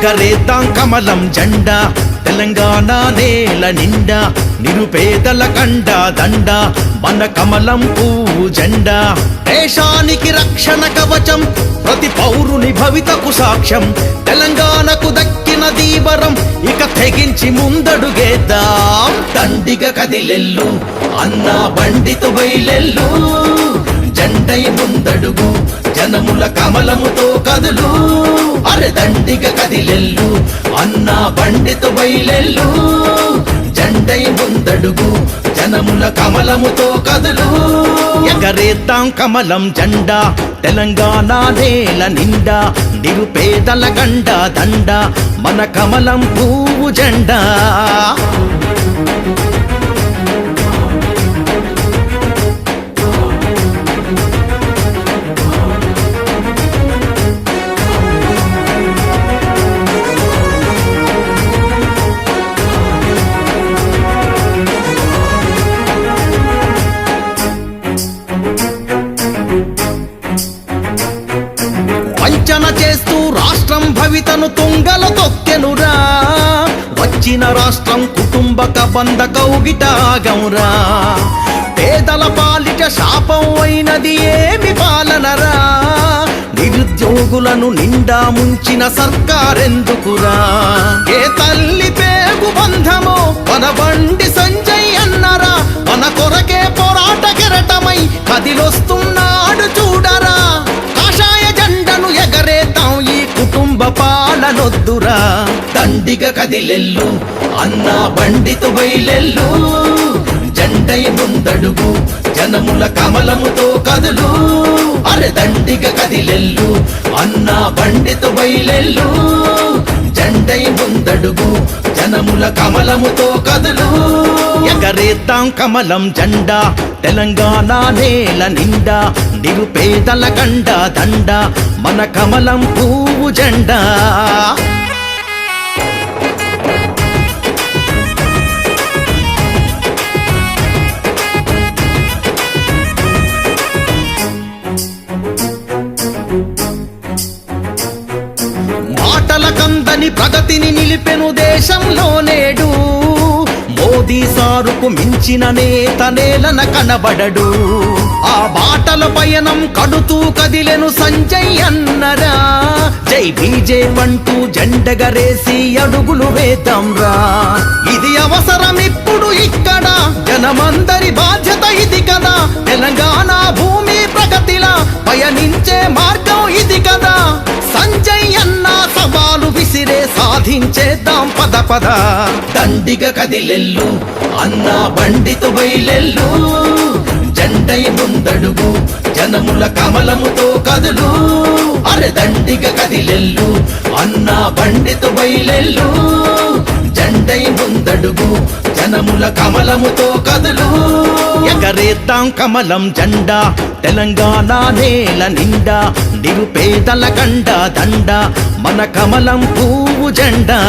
ఎగరేద్దాం కమలం జెండా తెలంగాణ నేల నిండా నిరుపేదల కండ దండ మన కమలం పువ్వు జెండా దేశానికి రక్షణ కవచం ప్రతి పౌరుని భవితకు సాక్ష్యం తెలంగాణకు దక్కిన దీవరం ఇక తెగించి ముందడుగేద్దాం దండిగ కదిలెల్లు అన్నా బండితో బయలెల్లు జెండై ముందడుగు జనముల కమలముతో కదులు అరె దండిగ కదిలెల్లు అన్నా బండితో బయలెల్లు జెండై ముందడుగు జనముల కమలముతో కదులు ఎగరేద్దాం కమలం జెండా తెలంగాణ నేల నిండా నిరుపేదల గండ దండ మన కమలం పువ్వు జెండా వంచన చేస్తూ రాష్ట్రం భవితను తుంగల తొక్కెనురా వచ్చిన రాష్ట్రం కుటుంబక బంధ కౌగిటాగంరా పేదల పాలిట శాపం అయినది ఏమి పాలనరా నిరుద్యోగులను నిండా ముంచిన సర్కారెందుకురా ఏ తల్లి పేగు బంధమో మన బండి సంజయ్ అన్నరా మన కొరకే పోరాట కెరటమై కదిలొస్తున్నాడు చూడరా కాషాయ జెండను ఎగరేద్దాం ఈ కుటుంబ పాలనొద్దురా దండిగ కదిలెల్లు అన్నా బండితో బయలెల్లు జెండై ముందడుగు జనముల కమలముతో కదులు అరె దండిగ కదిలెల్లు అన్నా బండితో బయలెల్లు జెండై ముందడుగు జనముల కమలముతో కదులు ఎగరేద్దాం కమలం జెండా తెలంగాణ నేల నిండా నిరుపేదల గండ దండ మన కమలం పువ్వు జెండా మాటల కందని ప్రగతిని నిలిపెను దేశంలో నేడు మోదీ సారుకు మించిన నేత నేలన కనబడడు ఆ బాటల పయనం కడుతూ కదిలెను సంజయ్ అన్నరా జై బీజేపీ అంటూ జెండగరేసి అడుగులు వేద్దాంరా ఇది అవసరం ఇప్పుడు ఇక్కడ జనమందరి బాధ్యత ఇది కదా తెలంగాణ భూమి ప్రగతిలా పయనించే మార్గం ఇది కదా సంజయ్ అన్న సవాలు విసిరే సాధించేద్దాం పద పద దండిగ కదిలెల్లు అన్నా బండితో బయలెల్లు జెండై ముందడుగు జనముల కమలముతో కదులు అరె దండిగ కదిలెల్లు అన్నా బండితో బయలెల్లు జెండై ముందడుగు జనముల కమలముతో కదులు ఎగరేద్దాం కమలం జెండా తెలంగాణ నేల నిండా నిరుపేదల గండ దండ మన కమలం పువ్వు జెండా